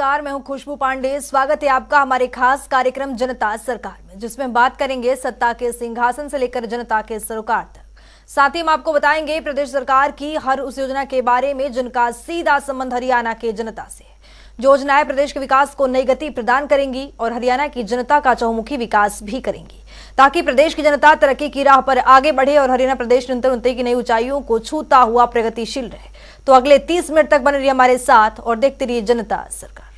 नमस्कार, मैं हूं खुशबू पांडे। स्वागत है आपका हमारे खास कार्यक्रम जनता सरकार में, जिसमें हम बात करेंगे सत्ता के सिंहासन से लेकर जनता के सरोकार तक। साथ ही हम आपको बताएंगे प्रदेश सरकार की हर उस योजना के बारे में जिनका सीधा संबंध हरियाणा के जनता से है। जो योजनाएं प्रदेश के विकास को नई गति प्रदान करेंगी और हरियाणा की जनता का चहुमुखी विकास भी करेंगी, ताकि प्रदेश की जनता तरक्की की राह पर आगे बढ़े और हरियाणा प्रदेश निरंतर उन्नति की नई ऊंचाइयों को छूता हुआ प्रगतिशील रहे। तो अगले 30 मिनट तक बने रहिए हमारे साथ और देखते रहिए जनता सरकार।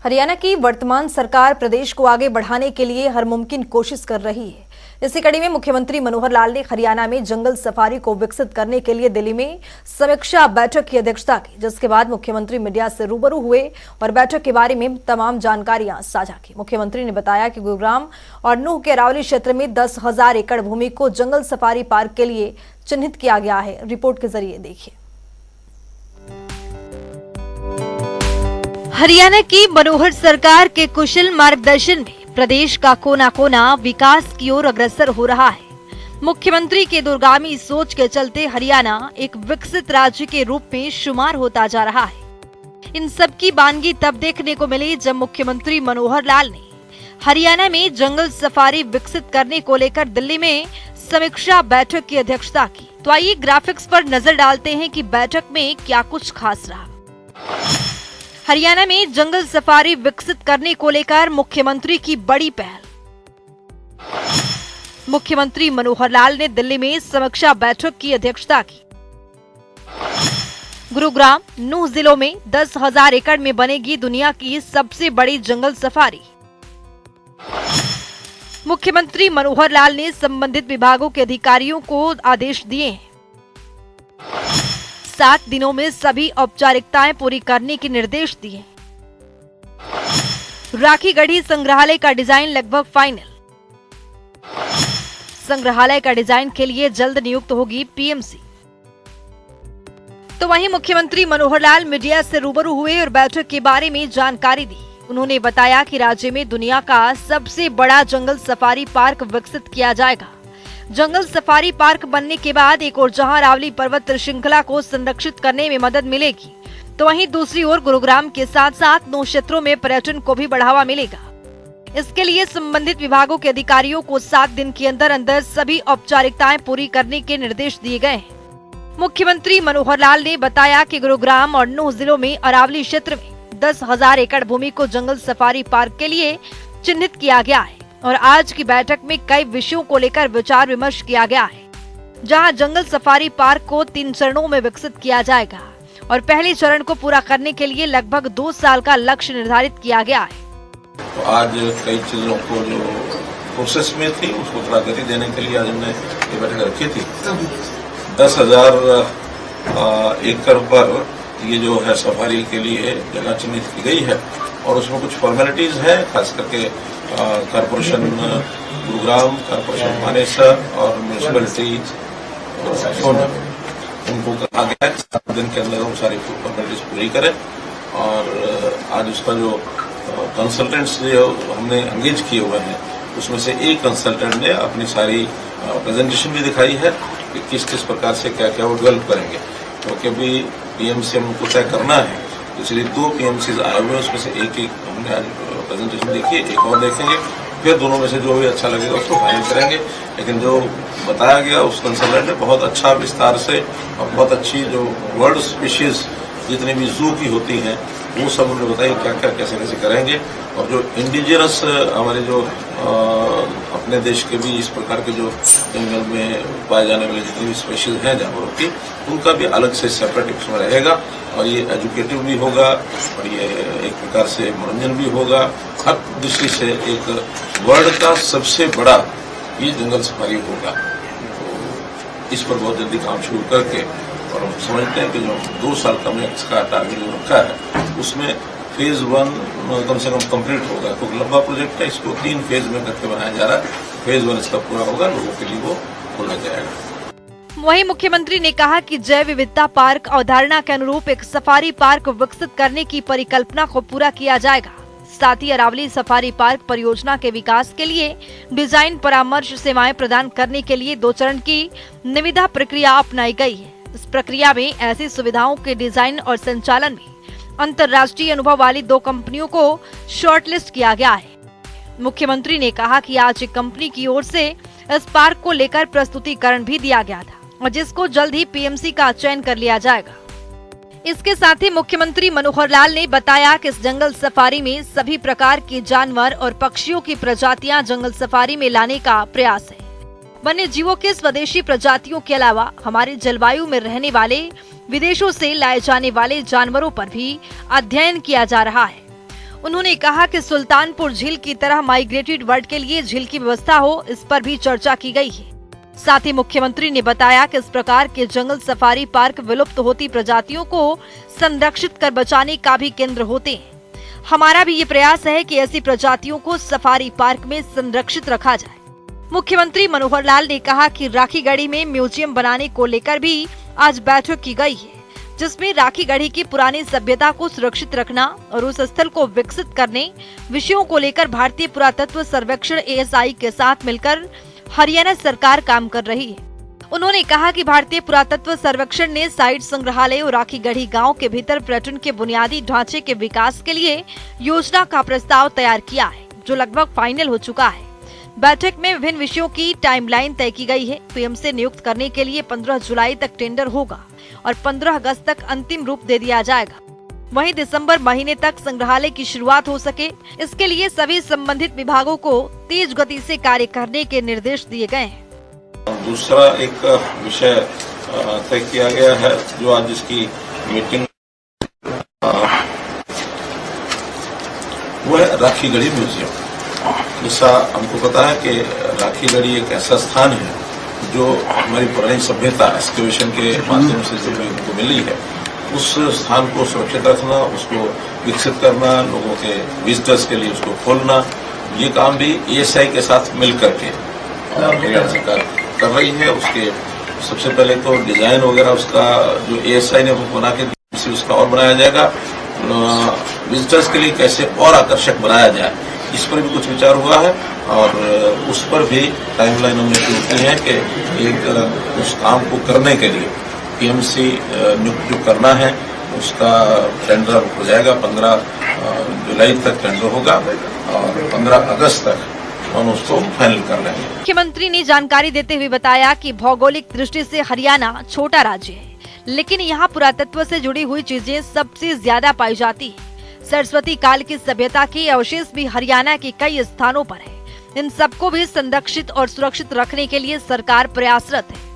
हरियाणा की वर्तमान सरकार प्रदेश को आगे बढ़ाने के लिए हर मुमकिन कोशिश कर रही है। इसी कड़ी में मुख्यमंत्री मनोहर लाल ने हरियाणा में जंगल सफारी को विकसित करने के लिए दिल्ली में समीक्षा बैठक की अध्यक्षता की, जिसके बाद मुख्यमंत्री मीडिया से रूबरू हुए और बैठक के बारे में तमाम जानकारियां साझा की। मुख्यमंत्री ने बताया कि गुरुग्राम और नूह के अरावली क्षेत्र में 10,000 एकड़ भूमि को जंगल सफारी पार्क के लिए चिन्हित किया गया है। रिपोर्ट के जरिए देखिए। हरियाणा की मनोहर सरकार के कुशल मार्गदर्शन में प्रदेश का कोना कोना विकास की ओर अग्रसर हो रहा है। मुख्यमंत्री के दूरगामी सोच के चलते हरियाणा एक विकसित राज्य के रूप में शुमार होता जा रहा है। इन सब की बानगी तब देखने को मिली जब मुख्यमंत्री मनोहर लाल ने हरियाणा में जंगल सफारी विकसित करने को लेकर दिल्ली में समीक्षा बैठक की अध्यक्षता की। तो आइए ग्राफिक्स पर नजर डालते हैं कि बैठक में क्या कुछ खास रहा। हरियाणा में जंगल सफारी विकसित करने को लेकर मुख्यमंत्री की बड़ी पहल। मुख्यमंत्री मनोहर लाल ने दिल्ली में समीक्षा बैठक की अध्यक्षता की। गुरुग्राम, नूह जिलों में 10,000 एकड़ में बनेगी दुनिया की सबसे बड़ी जंगल सफारी। मुख्यमंत्री मनोहर लाल ने संबंधित विभागों के अधिकारियों को आदेश दिए हैं। 7 दिनों में सभी औपचारिकताएं पूरी करने के निर्देश दिए। राखीगढ़ी संग्रहालय का डिजाइन लगभग फाइनल। संग्रहालय का डिजाइन के लिए जल्द नियुक्त होगी पीएमसी। तो वहीं मुख्यमंत्री मनोहर लाल मीडिया से रूबरू हुए और बैठक के बारे में जानकारी दी। उन्होंने बताया कि राज्य में दुनिया का सबसे बड़ा जंगल सफारी पार्क विकसित किया जाएगा। जंगल सफारी पार्क बनने के बाद एक ओर जहां अरावली पर्वत श्रृंखला को संरक्षित करने में मदद मिलेगी, तो वहीं दूसरी ओर गुरुग्राम के साथ साथ 9 क्षेत्रों में पर्यटन को भी बढ़ावा मिलेगा। इसके लिए संबंधित विभागों के अधिकारियों को 7 दिन के अंदर अंदर सभी औपचारिकताएं पूरी करने के निर्देश दिए गए हैं। मुख्यमंत्री मनोहर लाल ने बताया कि गुरुग्राम और नूह जिलों में अरावली क्षेत्र में 10,000 एकड़ भूमि को जंगल सफारी पार्क के लिए चिन्हित किया गया है और आज की बैठक में कई विषयों को लेकर विचार विमर्श किया गया है, जहां जंगल सफारी पार्क को 3 चरणों में विकसित किया जाएगा और पहले चरण को पूरा करने के लिए लगभग 2 साल का लक्ष्य निर्धारित किया गया है। तो आज कई चीजों को जो प्रोसेस में थी उसको थोड़ा गति देने के लिए आज हमने ये बैठक रखी थी। 10,000 एकड़ पर ये जो है सफारी के लिए जगह चिन्हित की गई है और उसमें कुछ फॉर्मेलिटीज है, खास करके कारपोरेशन गुरुग्राम, कारपोरेशन मानेसर और म्यूनिसिपैलिटी सोनभद्र, उनको कहा गया है 7 दिन के अंदर वो सारी फॉर्मेलिटीज पूरी करें। और आज उसका जो कंसल्टेंट्स जो हमने एंगेज किए हुए हैं उसमें से एक कंसल्टेंट ने अपनी सारी प्रेजेंटेशन भी दिखाई है कि किस प्रकार से क्या क्या वो डेवलप करेंगे, क्योंकि अभी पीएमसी हमको तय करना है। इसलिए 2 पीएमसी आए हुए, उसमें से एक हमने आज प्रेजेंटेशन देखी, एक और देखेंगे, फिर दोनों में से जो भी अच्छा लगेगा उसको फाइनल करेंगे। लेकिन जो बताया गया उस कंसल्टेंट ने बहुत अच्छा विस्तार से और बहुत अच्छी जो वर्ल्ड स्पीशीज जितनी भी जू की होती हैं वो सब उन्होंने बताया क्या क्या कैसे कैसे करेंगे। और जो इंडिजिनस हमारे जो अपने देश के भी इस प्रकार के जो जंगल में पाए जाने वाले जितनी भी स्पीशीज हैं जानवरों की, उनका भी अलग से सेपरेट उसमें रहेगा और ये एजुकेटिव भी होगा और ये एक प्रकार से मनोरंजन भी होगा। हर दृष्टि से एक वर्ल्ड का सबसे बड़ा ये जंगल सफारी होगा। तो इस पर बहुत जल्दी काम शुरू करके और हम समझते हैं कि जो 2 साल का हमने इसका टारगेट जो रखा है उसमें फेज 1 कम से कम कंप्लीट होगा। तो लंबा प्रोजेक्ट है, इसको 3 फेज में करके बनाया जा रहा है। फेज 1 इसका पूरा होगा, लोगों के लिए वो खोला जाएगा। वहीं मुख्यमंत्री ने कहा कि जैव विविधता पार्क अवधारणा के अनुरूप एक सफारी पार्क विकसित करने की परिकल्पना को पूरा किया जाएगा। साथ ही अरावली सफारी पार्क परियोजना के विकास के लिए डिजाइन परामर्श सेवाएं प्रदान करने के लिए 2 चरण की निविदा प्रक्रिया अपनाई गई है। इस प्रक्रिया में ऐसी सुविधाओं के डिजाइन और संचालन में अंतर्राष्ट्रीय अनुभव वाली 2 कंपनियों को शॉर्टलिस्ट किया गया है। मुख्यमंत्री ने कहा कि आज एक कंपनी की ओर से इस पार्क को लेकर प्रस्तुतिकरण भी दिया गया था और जिसको जल्द ही पीएमसी का चयन कर लिया जाएगा। इसके साथ ही मुख्यमंत्री मनोहर लाल ने बताया कि इस जंगल सफारी में सभी प्रकार के जानवर और पक्षियों की प्रजातियां जंगल सफारी में लाने का प्रयास है। वन्य जीवों के स्वदेशी प्रजातियों के अलावा हमारे जलवायु में रहने वाले विदेशों से लाए जाने वाले जानवरों पर भी अध्ययन किया जा रहा है। उन्होंने कहा कि सुल्तानपुर झील की तरह माइग्रेटेड बर्ड के लिए झील की व्यवस्था हो, इस पर भी चर्चा की गई है। साथ ही मुख्यमंत्री ने बताया कि इस प्रकार के जंगल सफारी पार्क विलुप्त होती प्रजातियों को संरक्षित कर बचाने का भी केंद्र होते हैं। हमारा भी ये प्रयास है कि ऐसी प्रजातियों को सफारी पार्क में संरक्षित रखा जाए। मुख्यमंत्री मनोहर लाल ने कहा कि राखीगढ़ी में म्यूजियम बनाने को लेकर भी आज बैठक की गई है, जिसमें राखीगढ़ी की पुरानी सभ्यता को सुरक्षित रखना और उस स्थल को विकसित करने विषयों को लेकर भारतीय पुरातत्व सर्वेक्षण ASI के साथ मिलकर हरियाणा सरकार काम कर रही है। उन्होंने कहा कि भारतीय पुरातत्व सर्वेक्षण ने साइट संग्रहालय और राखीगढ़ी गांव के भीतर पर्यटन के बुनियादी ढांचे के विकास के लिए योजना का प्रस्ताव तैयार किया है, जो लगभग फाइनल हो चुका है। बैठक में विभिन्न विषयों की टाइमलाइन तय की गई है। पीएमसी नियुक्त करने के लिए 15 जुलाई तक टेंडर होगा और 15 अगस्त तक अंतिम रूप दे दिया जाएगा। वहीं दिसंबर महीने तक संग्रहालय की शुरुआत हो सके, इसके लिए सभी संबंधित विभागों को तेज गति से कार्य करने के निर्देश दिए गए हैं। दूसरा एक विषय तय किया गया है, जो आज इसकी मीटिंग वो है राखीगढ़ी म्यूजियम। जैसा हमको पता है कि राखीगढ़ी एक ऐसा स्थान है जो हमारी पुरानी सभ्यता एक्सकेवेशन के माध्यम से जो हमको मिली है, उस स्थान को सुरक्षित रखना, उसको विकसित करना, लोगों के विजिटर्स के लिए उसको खोलना, ये काम भी ASI के साथ मिलकर के हरियाणा सरकार कर रही है। उसके सबसे पहले तो डिजाइन वगैरह उसका जो ASI ने बना के उसका और बनाया जाएगा। विजिटर्स के लिए कैसे और आकर्षक बनाया जाए, इस पर भी कुछ विचार हुआ है और उस पर भी टाइमलाइन हमने शुरू की है कि एक उस काम को करने के लिए पीएमसी नियुक्त जो करना है उसका टेंडर हो जाएगा। 15 जुलाई तक टेंडर होगा और 15 अगस्त तक हम उसको फाइनल कर लेंगे। मुख्यमंत्री ने जानकारी देते हुए बताया कि भौगोलिक दृष्टि से हरियाणा छोटा राज्य है, लेकिन यहाँ पुरातत्व से जुड़ी हुई चीजें सबसे ज्यादा पाई जाती है। सरस्वती काल की सभ्यता के अवशेष भी हरियाणा के कई स्थानों पर है। इन सबको भी संरक्षित और सुरक्षित रखने के लिए सरकार प्रयासरत है।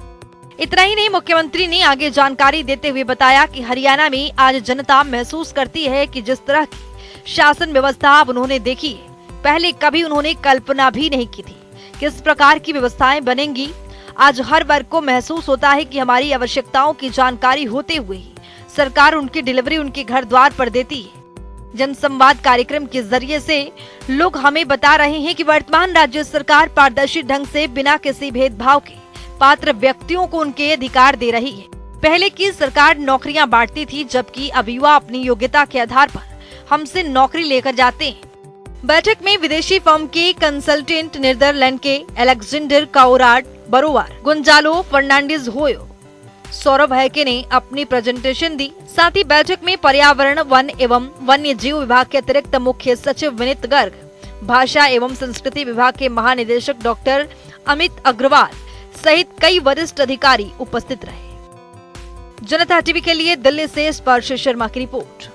इतना ही नहीं, मुख्यमंत्री ने आगे जानकारी देते हुए बताया कि हरियाणा में आज जनता महसूस करती है कि जिस तरह की शासन व्यवस्था अब उन्होंने देखी है, पहले कभी उन्होंने कल्पना भी नहीं की थी कि इस प्रकार की व्यवस्थाएं बनेंगी। आज हर वर्ग को महसूस होता है कि हमारी आवश्यकताओं की जानकारी होते हुए ही सरकार उनकी डिलीवरी उनके घर द्वार पर देती है। जनसंवाद कार्यक्रम के जरिए से लोग हमें बता रहे हैं कि वर्तमान राज्य सरकार पारदर्शी ढंग से बिना किसी भेदभाव के पात्र व्यक्तियों को उनके अधिकार दे रही है। पहले की सरकार नौकरियां बांटती थी, जबकि अब युवा अपनी योग्यता के आधार पर हमसे नौकरी लेकर जाते हैं। बैठक में विदेशी फर्म के कंसल्टेंट नीदरलैंड के एलेक्जेंडर काउराड बरोवार, गुंजालो फर्नांडिस होयो, सौरभ हैके ने अपनी प्रेजेंटेशन दी। साथ ही बैठक में पर्यावरण, वन एवं वन्य जीव विभाग के अतिरिक्त मुख्य सचिव विनीत गर्ग, भाषा एवं संस्कृति विभाग के महानिदेशक डॉक्टर अमित अग्रवाल सहित कई वरिष्ठ अधिकारी उपस्थित रहे। जनता टीवी के लिए दिल्ली से स्पर्श शर्मा की रिपोर्ट।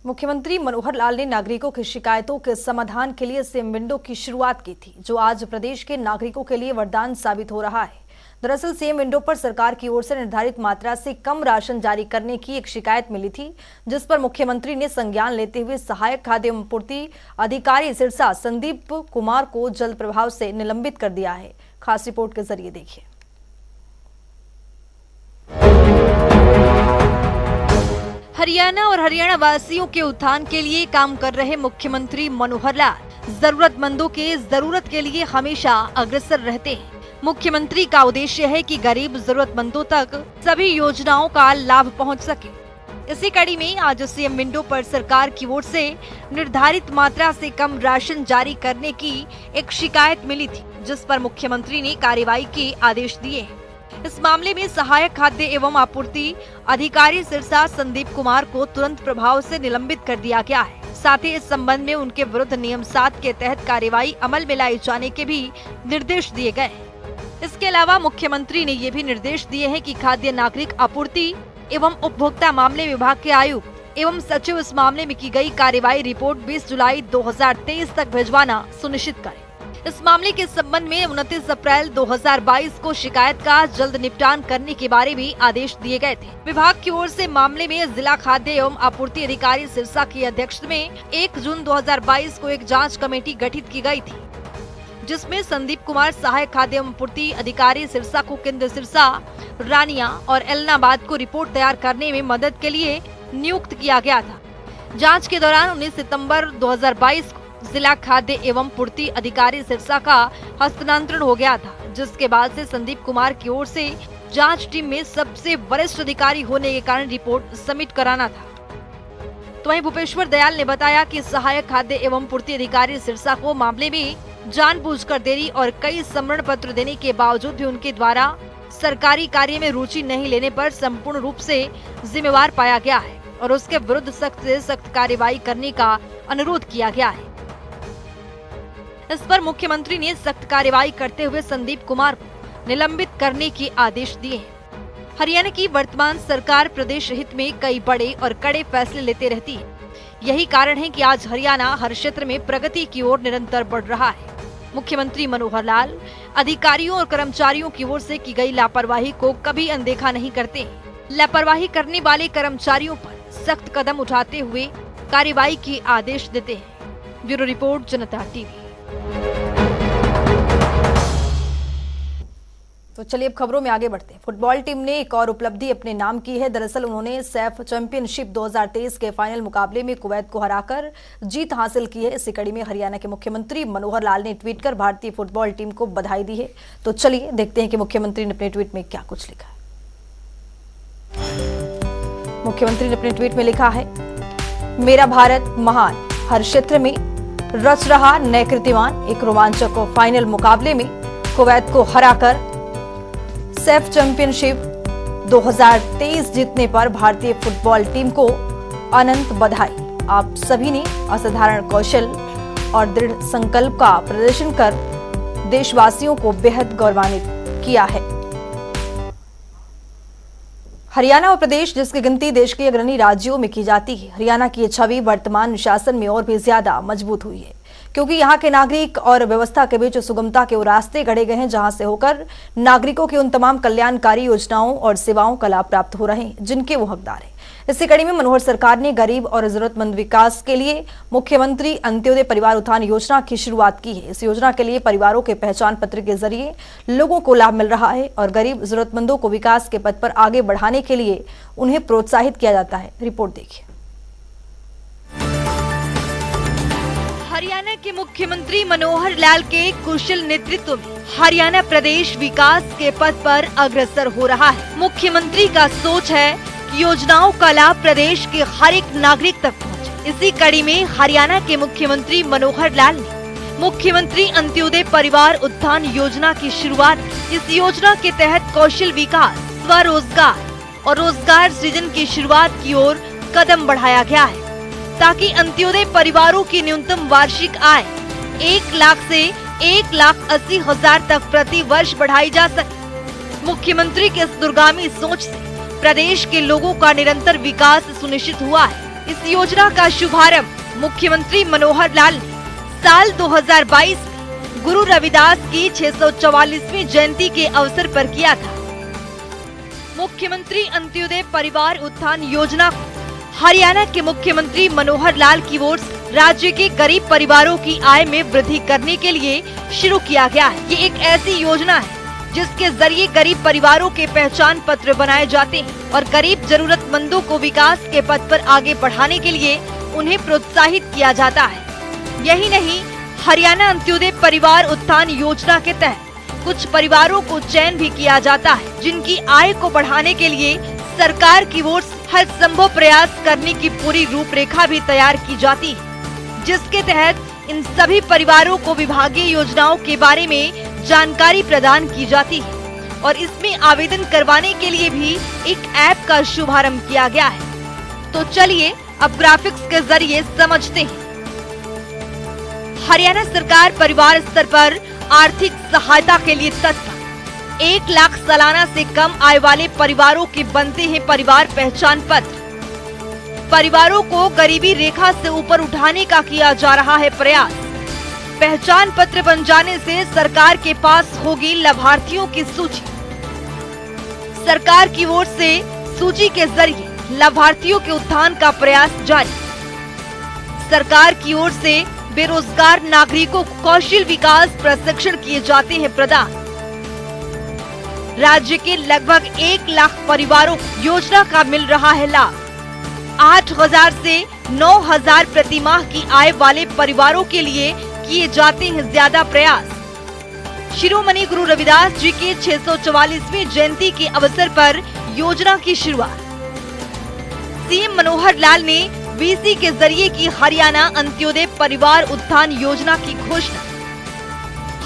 मुख्यमंत्री मनोहर लाल ने नागरिकों की शिकायतों के समाधान के लिए सिम विंडो की शुरुआत की थी, जो आज प्रदेश के नागरिकों के लिए वरदान साबित हो रहा है। दरअसल सीएम विंडो पर सरकार की ओर से निर्धारित मात्रा से कम राशन जारी करने की एक शिकायत मिली थी, जिस पर मुख्यमंत्री ने संज्ञान लेते हुए सहायक खाद्य एवं पूर्ति अधिकारी सिरसा संदीप कुमार को जल्द प्रभाव से निलंबित कर दिया है। खास रिपोर्ट के जरिए देखिए। हरियाणा और हरियाणा वासियों के उत्थान के लिए काम कर रहे मुख्यमंत्री मनोहर लाल जरूरतमंदों के जरूरत के लिए हमेशा अग्रसर रहते हैं। मुख्यमंत्री का उद्देश्य है कि गरीब जरूरतमंदों तक सभी योजनाओं का लाभ पहुंच सके। इसी कड़ी में आज सीएम विंडो पर सरकार की ओर से निर्धारित मात्रा से कम राशन जारी करने की एक शिकायत मिली थी, जिस पर मुख्यमंत्री ने कार्रवाई के आदेश दिए हैं। इस मामले में सहायक खाद्य एवं आपूर्ति अधिकारी सिरसा संदीप कुमार को तुरंत प्रभाव से निलंबित कर दिया गया है। साथ ही इस संबंध में उनके विरुद्ध नियम 7 के तहत कार्रवाई अमल में लाई जाने के भी निर्देश दिए गए। इसके अलावा मुख्यमंत्री ने ये भी निर्देश दिए हैं कि खाद्य नागरिक आपूर्ति एवं उपभोक्ता मामले विभाग के आयुक्त एवं सचिव इस मामले में की गई कार्रवाई रिपोर्ट 20 जुलाई 2023 तक भिजवाना सुनिश्चित करें। इस मामले के संबंध में 29 अप्रैल 2022 को शिकायत का जल्द निपटान करने के बारे में आदेश दिए गए थे। विभाग की ओर से मामले में जिला खाद्य एवं आपूर्ति अधिकारी सिरसा की अध्यक्षता में 1 जून 2022 को एक जांच कमेटी गठित की गई थी, जिसमें संदीप कुमार सहायक खाद्य एवं आपूर्ति अधिकारी सिरसा को केंद्र सिरसा, रानिया और एलनाबाद को रिपोर्ट तैयार करने में मदद के लिए नियुक्त किया गया था। जांच के दौरान 19 सितंबर 2022 को जिला खाद्य एवं पूर्ति अधिकारी सिरसा का हस्तांतरण हो गया था, जिसके बाद से संदीप कुमार की ओर से जांच टीम में सबसे वरिष्ठ अधिकारी होने के कारण रिपोर्ट सबमिट कराना था। तो वहीं भूपेश्वर दयाल ने बताया कि सहायक खाद्य एवं पूर्ति अधिकारी सिरसा को मामले में जानबूझकर देरी और कई समरण पत्र देने के बावजूद भी उनके द्वारा सरकारी कार्य में रुचि नहीं लेने पर संपूर्ण रूप से जिम्मेवार पाया गया है और उसके विरुद्ध सख्त से सख्त कार्रवाई करने का अनुरोध किया गया है। इस पर मुख्यमंत्री ने सख्त कार्रवाई करते हुए संदीप कुमार को निलंबित करने के आदेश दिए हैं। हरियाणा की वर्तमान सरकार प्रदेश हित में कई बड़े और कड़े फैसले लेते रहती है। यही कारण है कि आज हरियाणा हर क्षेत्र में प्रगति की ओर निरंतर बढ़ रहा है। मुख्यमंत्री मनोहर लाल अधिकारियों और कर्मचारियों की ओर से की गई लापरवाही को कभी अनदेखा नहीं करते। लापरवाही करने वाले कर्मचारियों पर सख्त कदम उठाते हुए कार्रवाई के आदेश देते हैं। ब्यूरो रिपोर्ट, जनता टीवी। तो चलिए अब खबरों में आगे बढ़ते हैं। फुटबॉल टीम ने एक और उपलब्धि अपने नाम की है। दरअसल उन्होंने सैफ चैंपियनशिप 2023 के फाइनल मुकाबले में कुवैत को हराकर जीत हासिल की है। इसी कड़ी में हरियाणा के मुख्यमंत्री मनोहर लाल ने ट्वीट कर भारतीय फुटबॉल टीम को बधाई दी है। तो चलिए देखते हैं कि मुख्यमंत्री ने अपने ट्वीट में क्या कुछ लिखा है। मुख्यमंत्री ने अपने ट्वीट में लिखा है, मेरा भारत महान, हर क्षेत्र में रच रहा नए कीर्तिमान। एक रोमांचक फाइनल मुकाबले में कुवैत को हराकर सैफ चैंपियनशिप 2023 जीतने पर भारतीय फुटबॉल टीम को अनंत बधाई। आप सभी ने असाधारण कौशल और दृढ़ संकल्प का प्रदर्शन कर देशवासियों को बेहद गौरवान्वित किया है। हरियाणा और प्रदेश, जिसकी गिनती देश के अग्रणी राज्यों में की जाती है, हरियाणा की छवि वर्तमान शासन में और भी ज्यादा मजबूत हुई है, क्योंकि यहाँ के नागरिक और व्यवस्था के बीच सुगमता के वो रास्ते गढ़े गए हैं, जहां से होकर नागरिकों की उन तमाम कल्याणकारी योजनाओं और सेवाओं का लाभ प्राप्त हो रहे हैं जिनके वो हकदार हैं। इसी कड़ी में मनोहर सरकार ने गरीब और जरूरतमंद विकास के लिए मुख्यमंत्री अंत्योदय परिवार उत्थान योजना की शुरुआत की है। इस योजना के लिए परिवारों के पहचान पत्र के जरिए लोगों को लाभ मिल रहा है और गरीब जरूरतमंदों को विकास के पथ पर आगे बढ़ाने के लिए उन्हें प्रोत्साहित किया जाता है। रिपोर्ट देखिए। हरियाणा के मुख्यमंत्री मनोहर लाल के कुशल नेतृत्व में हरियाणा प्रदेश विकास के पथ पर अग्रसर हो रहा है। मुख्यमंत्री का सोच है कि योजनाओं का लाभ प्रदेश के हर एक नागरिक तक पहुंचे। इसी कड़ी में हरियाणा के मुख्यमंत्री मनोहर लाल ने मुख्यमंत्री अंत्योदय परिवार उत्थान योजना की शुरुआत की। इस योजना के तहत कौशल विकास, स्वरोजगार और रोजगार सृजन की शुरुआत की ओर कदम बढ़ाया गया है, ताकि अंत्योदय परिवारों की न्यूनतम वार्षिक आय 1 लाख से 1,80,000 तक प्रति वर्ष बढ़ाई जा सके। मुख्यमंत्री के इस दूरगामी सोच से प्रदेश के लोगों का निरंतर विकास सुनिश्चित हुआ है। इस योजना का शुभारंभ मुख्यमंत्री मनोहर लाल ने साल 2022 में गुरु रविदास की 644वीं जयंती के अवसर पर किया था। मुख्यमंत्री अंत्योदय परिवार उत्थान योजना को हरियाणा के मुख्यमंत्री मनोहर लाल की ओर से राज्य के गरीब परिवारों की आय में वृद्धि करने के लिए शुरू किया गया है। ये एक ऐसी योजना है जिसके जरिए गरीब परिवारों के पहचान पत्र बनाए जाते हैं और गरीब जरूरतमंदों को विकास के पथ पर आगे बढ़ाने के लिए उन्हें प्रोत्साहित किया जाता है। यही नहीं, हरियाणा अंत्योदय परिवार उत्थान योजना के तहत कुछ परिवारों को चयन भी किया जाता है, जिनकी आय को बढ़ाने के लिए सरकार की ओर से हर संभव प्रयास करने की पूरी रूपरेखा भी तैयार की जाती है, जिसके तहत इन सभी परिवारों को विभागीय योजनाओं के बारे में जानकारी प्रदान की जाती है और इसमें आवेदन करवाने के लिए भी एक ऐप का शुभारंभ किया गया है। तो चलिए अब ग्राफिक्स के जरिए समझते हैं। हरियाणा सरकार परिवार स्तर पर आर्थिक सहायता के लिए तत्पर। 1 लाख सालाना से कम आय वाले परिवारों के बनते हैं परिवार पहचान पत्र। परिवारों को गरीबी रेखा से ऊपर उठाने का किया जा रहा है प्रयास। पहचान पत्र बन जाने से सरकार के पास होगी लाभार्थियों की सूची। सरकार की ओर से सूची के जरिए लाभार्थियों के उत्थान का प्रयास जारी। सरकार की ओर से बेरोजगार नागरिकों को कौशल विकास प्रशिक्षण किए जाते हैं प्रदान। राज्य के लगभग 1 लाख परिवारों को योजना का मिल रहा है लाभ। 8,000 से 9,000 प्रति माह की आय वाले परिवारों के लिए किए जाते हैं ज्यादा प्रयास। शिरोमणि गुरु रविदास जी के 644वीं जयंती के अवसर पर योजना की शुरुआत। सीएम मनोहर लाल ने वीसी के जरिए की हरियाणा अंत्योदय परिवार उत्थान योजना की घोषणा।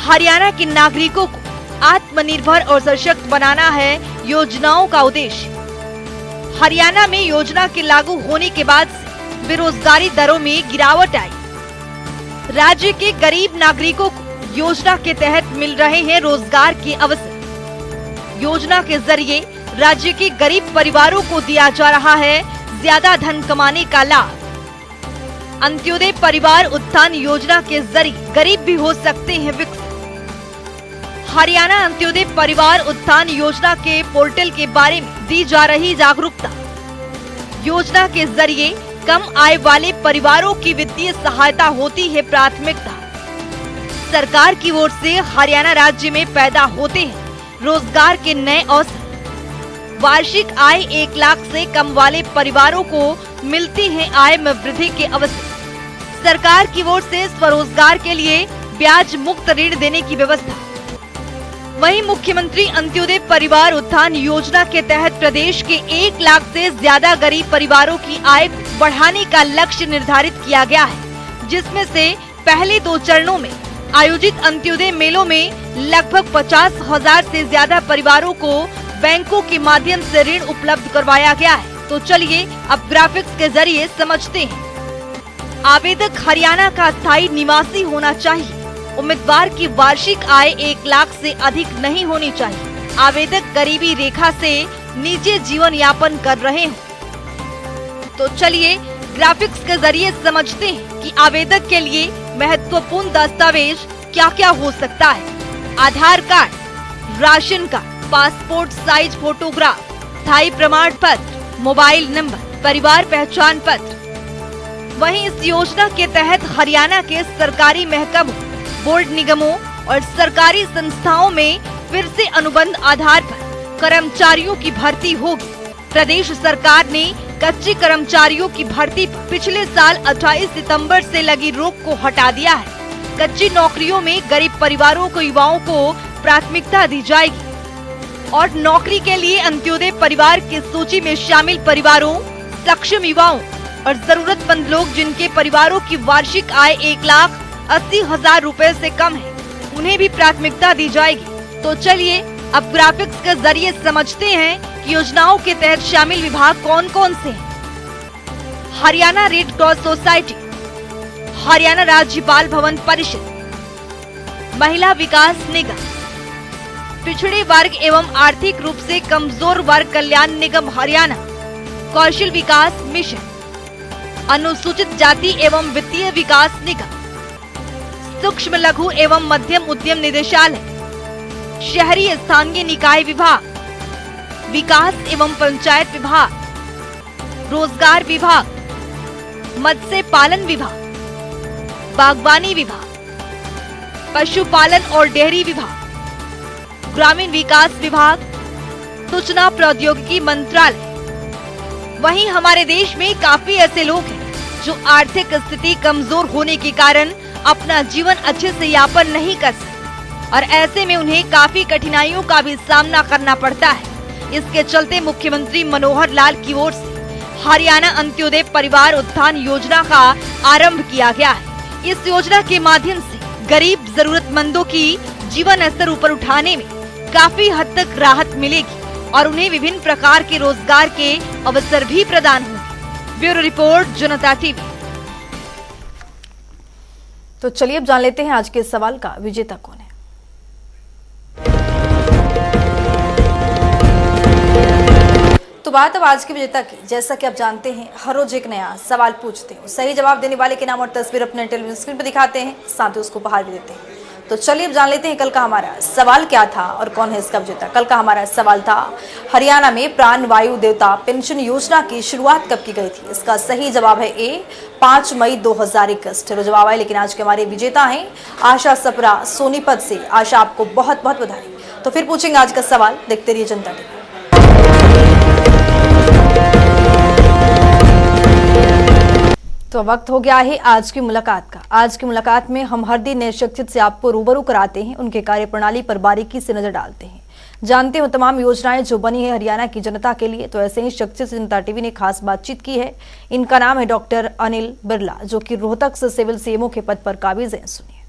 हरियाणा के नागरिकों को आत्मनिर्भर और सशक्त बनाना है योजनाओं का उद्देश्य। हरियाणा में योजना के लागू होने के बाद से बेरोजगारी दरों में गिरावट आई। राज्य के गरीब नागरिकों को योजना के तहत मिल रहे हैं रोजगार के अवसर। योजना के जरिए राज्य के गरीब परिवारों को दिया जा रहा है ज्यादा धन कमाने का लाभ। अंत्योदय परिवार उत्थान योजना के जरिए गरीब भी हो सकते हैं विकसित। हरियाणा अंत्योदय परिवार उत्थान योजना के पोर्टल के बारे में दी जा रही जागरूकता। योजना के जरिए कम आय वाले परिवारों की वित्तीय सहायता होती है प्राथमिकता। सरकार की ओर से हरियाणा राज्य में पैदा होते हैं रोजगार के नए अवसर। वार्षिक आय 1 लाख से कम वाले परिवारों को मिलती है आय में वृद्धि के अवसर। सरकार की ओर से स्वरोजगार के लिए ब्याज मुक्त ऋण देने की व्यवस्था। वहीं मुख्यमंत्री अंत्योदय परिवार उत्थान योजना के तहत प्रदेश के 1 लाख से ज्यादा गरीब परिवारों की आय बढ़ाने का लक्ष्य निर्धारित किया गया है, जिसमें से पहले 2 चरणों में आयोजित अंत्योदय मेलों में लगभग 50,000 से ज्यादा परिवारों को बैंकों के माध्यम से ऋण उपलब्ध करवाया गया है। तो चलिए अब ग्राफिक्स के जरिए समझते हैं। आवेदक हरियाणा का स्थायी निवासी होना चाहिए। उम्मीदवार की वार्षिक आय 1 लाख से अधिक नहीं होनी चाहिए। आवेदक गरीबी रेखा से नीचे जीवन यापन कर रहे हो। तो चलिए ग्राफिक्स के जरिए समझते हैं कि आवेदक के लिए महत्वपूर्ण दस्तावेज क्या क्या हो सकता है। Aadhaar card, ration card, passport size photograph, स्थायी प्रमाण पत्र, मोबाइल नंबर, परिवार पहचान पत्र। वहीं इस योजना के तहत हरियाणा के सरकारी महकमों, बोर्ड निगमों और सरकारी संस्थाओं में फिर से अनुबंध आधार पर कर्मचारियों की भर्ती होगी। प्रदेश सरकार ने कच्चे कर्मचारियों की भर्ती पर पिछले साल 28 सितंबर से लगी रोक को हटा दिया है। कच्ची नौकरियों में गरीब परिवारों को युवाओं को प्राथमिकता दी जाएगी और नौकरी के लिए अंत्योदय परिवार की सूची में शामिल परिवारों, सक्षम युवाओं और जरूरतमंद लोग जिनके परिवारों की वार्षिक आय 1,80,000 रुपए से कम है, उन्हें भी प्राथमिकता दी जाएगी। तो चलिए अब ग्राफिक्स के जरिए समझते हैं कि योजनाओं के तहत शामिल विभाग कौन कौन से हैं। Haryana red cross society, Haryana राज्य बाल भवन परिषद, महिला विकास निगम, पिछड़े वर्ग एवं आर्थिक रूप से कमजोर वर्ग कल्याण निगम हरियाणा, कौशल विकास मिशन, अनुसूचित जाति एवं वित्तीय विकास निगम, सूक्ष्म लघु एवं मध्यम उद्यम निदेशालय, शहरी स्थानीय निकाय विभाग, विकास एवं पंचायत विभाग, रोजगार विभाग, मत्स्य पालन विभाग, बागवानी विभाग, पशुपालन और डेयरी विभाग, ग्रामीण विकास विभाग, सूचना प्रौद्योगिकी मंत्रालय। वहीं हमारे देश में काफी ऐसे लोग हैं जो आर्थिक स्थिति कमजोर होने के कारण अपना जीवन अच्छे से यापन नहीं कर सकते और ऐसे में उन्हें काफी कठिनाइयों का भी सामना करना पड़ता है। इसके चलते मुख्यमंत्री मनोहर लाल की ओर से हरियाणा अंत्योदय परिवार उत्थान योजना का आरंभ किया गया है। इस योजना के माध्यम से गरीब जरूरतमंदों की जीवन स्तर ऊपर उठाने में काफी हद तक राहत मिलेगी और उन्हें विभिन्न प्रकार के रोजगार के अवसर भी प्रदान होंगे। ब्यूरो रिपोर्ट, जनता टीवी। तो चलिए अब जान लेते हैं आज के सवाल का विजेता कौन है। तो बात अब आज के विजेता की। जैसा कि आप जानते हैं, हर रोज एक नया सवाल पूछते हैं, सही जवाब देने वाले के नाम और तस्वीर अपने टेलीविजन स्क्रीन पर दिखाते हैं, साथ ही उसको उपहार भी देते हैं। तो चलिए अब जान लेते हैं कल का हमारा सवाल क्या था और कौन है इसका विजेता। कल का हमारा सवाल था, हरियाणा में प्राण वायु देवता पेंशन योजना की शुरुआत कब की गई थी। इसका सही जवाब है ए, 5 मई 2021। चलो जवाब आए, लेकिन आज के हमारे विजेता हैं आशा सपरा सोनीपत से। आशा, आपको बहुत बहुत बधाई। तो फिर पूछेंगे आज का सवाल, देखते रहिए जनता टीवी। तो वक्त हो गया है आज की मुलाकात का। आज की मुलाकात में हम हर दिन नए शख्सियत से आपको रूबरू कराते हैं, उनके कार्यप्रणाली पर बारीकी से नजर डालते हैं, जानते हो तमाम योजनाएं जो बनी है हरियाणा की जनता के लिए। तो ऐसे ही शख्सियत से जनता टीवी ने खास बातचीत की है। इनका नाम है डॉक्टर अनिल बिरला, जो कि रोहतक से सिविल सीएमओ के पद पर काबिज हैं। सुनिए।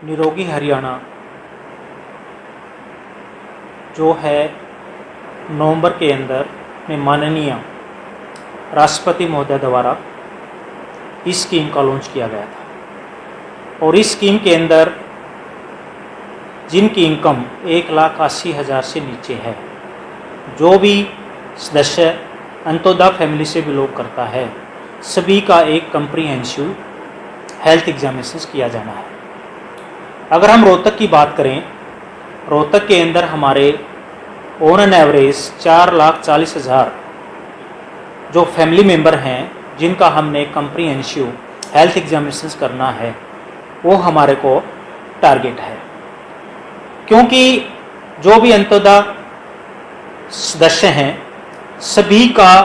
निरोगी हरियाणा जो है नवंबर के अंदर में माननीय राष्ट्रपति महोदय द्वारा इस स्कीम का लॉन्च किया गया था और इस स्कीम के अंदर जिनकी इनकम 1,80,000 से नीचे है, जो भी सदस्य अंत्योदय फैमिली से बिलोंग करता है, सभी का एक कम्प्रीहेंसिव हेल्थ एग्जामिनेशन किया जाना है। अगर हम रोहतक की बात करें, रोहतक के अंदर हमारे ऑन एन एवरेज 4,40,000 जो फैमिली मेंबर हैं जिनका हमने कम्प्रीहेंसिव हेल्थ एग्जामिनेशन करना है, वो हमारे को टारगेट है। क्योंकि जो भी अंत्योदय सदस्य हैं सभी का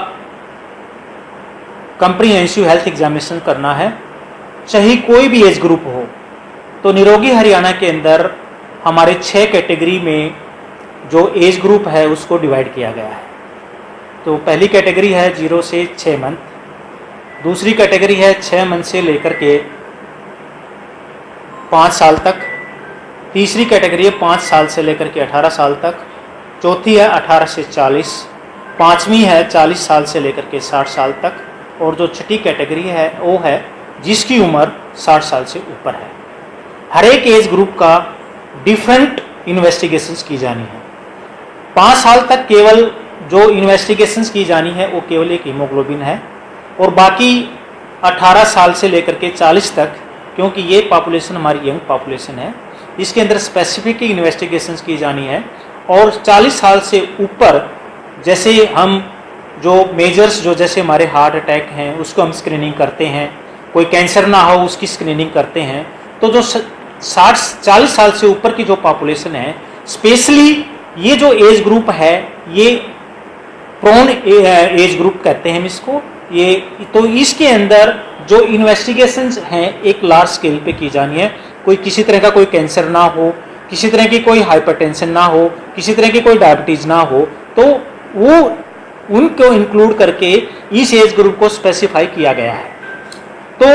कम्प्रीहेंसिव हेल्थ एग्जामिनेशन करना है, चाहे कोई भी एज ग्रुप हो। तो निरोगी हरियाणा के अंदर हमारे 6 कैटेगरी में जो एज ग्रुप है उसको डिवाइड किया गया है। तो पहली कैटेगरी है 0 से 6 मंथ, दूसरी कैटेगरी है 6 मंथ से लेकर के 5 साल तक, तीसरी कैटेगरी है 5 साल से लेकर के 18 साल तक, चौथी है 18 से 40, पाँचवीं है 40 साल से लेकर के 60 साल तक, और जो छठी कैटेगरी है वो है जिसकी उम्र 60 साल से ऊपर है। हर एक एज ग्रुप का डिफरेंट इन्वेस्टिगेशंस की जानी है। 5 साल तक केवल जो इन्वेस्टिगेशंस की जानी है वो केवल एक हीमोग्लोबिन है, और बाकी 18 साल से लेकर के 40 तक, क्योंकि ये पॉपुलेशन हमारी यंग पॉपुलेशन है, इसके अंदर स्पेसिफिक इन्वेस्टिगेशंस की जानी है। और 40 साल से ऊपर जैसे हम जो मेजर्स जो जैसे हमारे हार्ट अटैक हैं उसको हम स्क्रीनिंग करते हैं, कोई कैंसर ना हो उसकी स्क्रीनिंग करते हैं। तो जो 40 साल से ऊपर की जो पॉपुलेशन है, स्पेशली ये जो एज ग्रुप है ये प्रोन एज ग्रुप कहते हैं इसको। ये तो इसके अंदर जो इन्वेस्टिगेशंस हैं एक लार्ज स्केल पे की जानी है। कोई किसी तरह का कोई कैंसर ना हो, किसी तरह की कोई हाइपरटेंशन ना हो, किसी तरह की कोई डायबिटीज ना हो, तो वो उनको इंक्लूड करके इस एज ग्रुप को स्पेसिफाई किया गया है। तो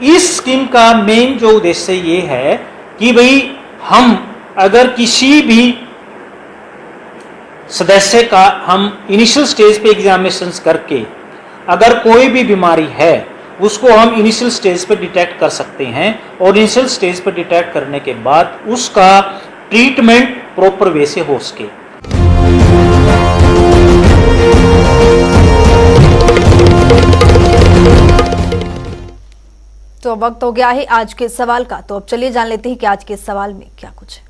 इस स्कीम का मेन जो उद्देश्य ये है कि भाई हम अगर किसी भी सदस्य का हम इनिशियल स्टेज पे एग्जामिनेशंस करके अगर कोई भी बीमारी है उसको हम इनिशियल स्टेज पे डिटेक्ट कर सकते हैं, और इनिशियल स्टेज पे डिटेक्ट करने के बाद उसका ट्रीटमेंट प्रॉपर वे से हो सके। तो वक्त हो गया है आज के सवाल का। तो अब चलिए जान लेते हैं कि आज के सवाल में क्या कुछ है।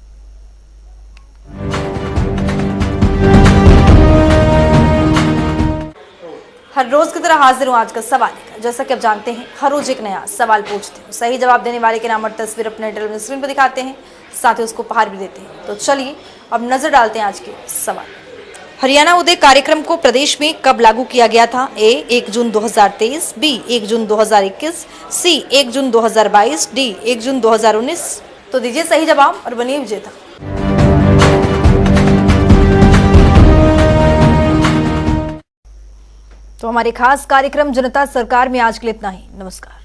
हर रोज की तरह हाजिर हूँ आज का सवाल लेकर। जैसा कि आप जानते हैं, हर रोज एक नया सवाल पूछते हैं, सही जवाब देने वाले के नाम और तस्वीर अपने टेलीविजन स्क्रीन पर दिखाते हैं, साथ ही उसको उपहार भी देते हैं। तो चलिए अब नजर डालते हैं आज के सवाल। हरियाणा उदय कार्यक्रम को प्रदेश में कब लागू किया गया था। ए 1 जून 2023, बी 1 जून 2021, सी 1 जून 2022, डी 1 जून 2019। तो दीजिए सही जवाब और बनिए विजेता। तो हमारे खास कार्यक्रम जनता सरकार में आज के लिए इतना ही। नमस्कार।